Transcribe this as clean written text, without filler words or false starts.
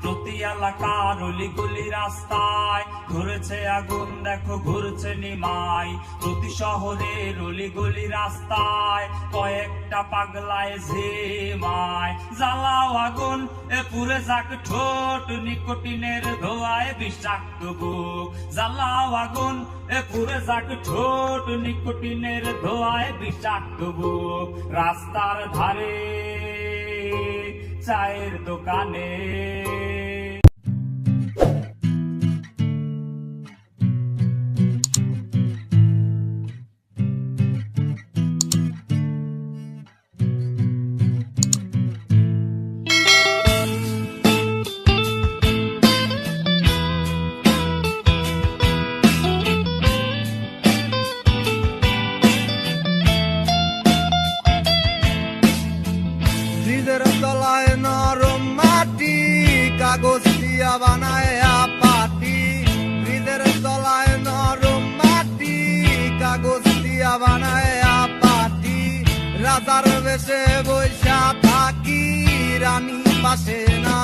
প্রতি এলাকার অলিগলি রাস্তায় ধরেছে আগুন, দেখো ঘুরছে নিমাই। প্রতি শহরের অলিগলি রাস্তায় কয়েকটা পাগলায় ঝিমায়। জ্বালাও আগুন, এ পুরে যাক ঠোঁট, নিকোটিনের ধোঁয়ায় বিষাক্ত বুক। জ্বালাও আগুন, এ পুরে যাক ঠোঁট, নিকোটিনের ধোঁয়ায় বিষাক্ত বুক। রাস্তার ধারে চায়ের দোকানে ব্রিজের তলায় নরম মাটি, কাগজ দিয়া বানায় পাটি। ব্রিজের তলায় নরম মাটি, কাগজ দিয়া বানায় পাটি। রাজার বেশে বৈশা থাকি, রানী পাশে না